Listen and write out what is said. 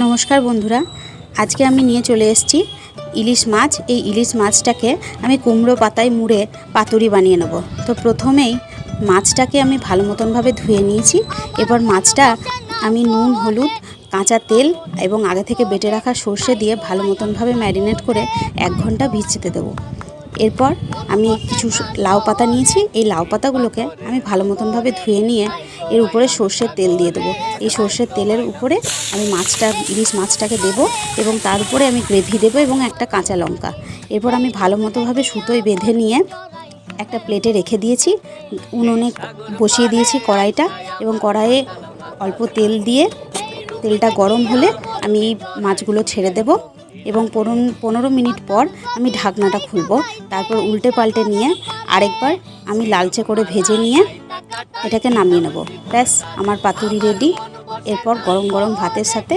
নমস্কার বন্ধুরা, আজকে আমি নিয়ে চলে এসেছি ইলিশ মাছ। এই ইলিশ মাছটাকে আমি কুমড়ো পাতায় মুড়ে পাতুরি বানিয়ে নেব। তো প্রথমেই মাছটাকে আমি ভালো মতনভাবে ধুয়ে নিয়েছি। এবার মাছটা আমি নুন, হলুদ, কাঁচা তেল এবং আগে থেকে বেটে রাখা সর্ষে দিয়ে ভালো মতনভাবে ম্যারিনেট করে 1 ঘন্টা ভিজতে দেবো। এরপর আমি কিছু লাউ পাতা নিয়েছি। এই লাউ পাতাগুলোকে আমি ভালো মতনভাবে ধুয়ে নিয়ে এর উপরে সর্ষের তেল দিয়ে দেবো। এই সর্ষের তেলের উপরে আমি ইলিশ মাছটাকে দেবো এবং তার উপরে আমি গ্রেভি দেবো এবং একটা কাঁচা লঙ্কা। এরপর আমি ভালো মতোভাবে সুতোয় বেঁধে নিয়ে একটা প্লেটে রেখে দিয়েছি। উনুনে বসিয়ে দিয়েছি কড়াইটা এবং কড়াইয়ে অল্প তেল দিয়ে তেলটা গরম হলে আমি এই মাছগুলো ছেড়ে দেব এবং 15 মিনিট পর আমি ঢাকনাটা খুলব। তারপর উল্টে পাল্টে নিয়ে আরেকবার আমি লালচে করে ভেজে নিয়ে এটাকে নামিয়ে নেব। ব্যাস, আমার পাতুরি রেডি। এরপর গরম গরম ভাতের সাথে